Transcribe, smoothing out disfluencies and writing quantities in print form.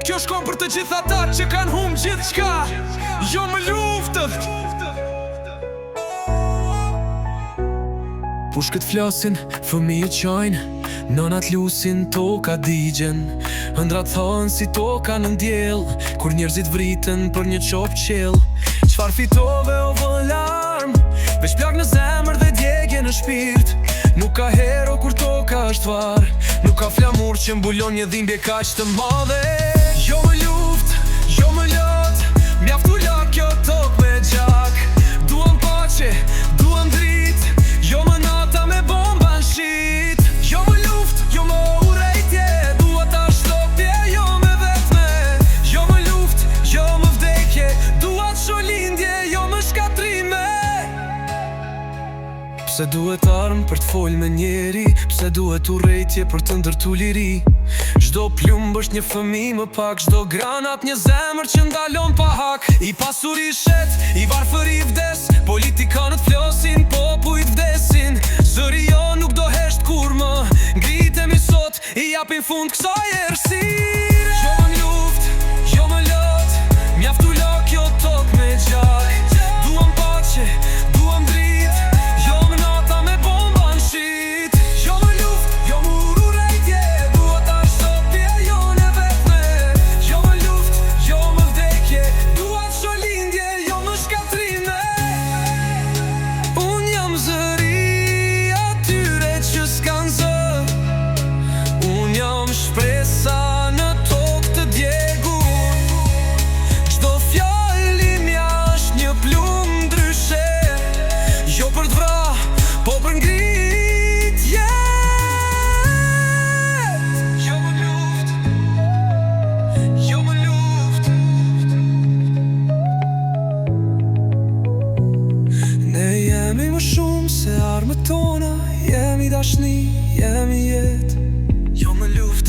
Kjo shkon për të gjitha ta që kanë humbë gjithë qka. Jo më luftët. Pushkët flasin, fëmijët qajnë, nënat lusin, toka digjen. Ëndrat thonë si toka në ndjell, kur njerëzit vriten për një qop qell. Qfar fitove o vëllarm, veç plak në zemër dhe djegje në shpirt. Nuk ka hero kur toka është var, nuk ka flamur që mbulon një dhimbje kaq të madhe. Jo më luft, jo më lot, mjaftu la kjo tok me gjak. Duam pace, duam drit, jo më nata me bomba në shit. Jo më luft, jo më urejtje, dua ta shtopje, jo me vetme. Jo më luft, jo më vdekje, dua të sholindje, jo më shkatrime. Pse duhet armë për të folë me njeri, pse duhet urejtje për të ndërtu liri. Çdo plumb është një fëmijë më pak, çdo granat një zemër që ndalon pa hak. I pasur i shet, i varfër i vdes, politikanët flasin, popujt vdesin. Zëri jo nuk do hesht kur më, ngritemi sot, i japin fund kësaj errësire. Jo më luft, jo më lot, mjaftu la kjo tok me gjak. Duam pace, duam drit, jo më nata me bomba në shit. Jo më luft, jo më urejtje, dua ta shtopje, jo në vetme. Jo më luft, jo më vdekje, dua të sholindje, jo më shkatrime. Unë jam zëri atyre që s'kan zë, unë jam shpresa në tokë të djegur. Çdo fjali mja është një plumë ndryshe, jo për të vra, po për ngrit Jo më luft, jo më luft. Ne jemi më shumë se armët tona, jemi dashni, jemi jetë. Jo më luft.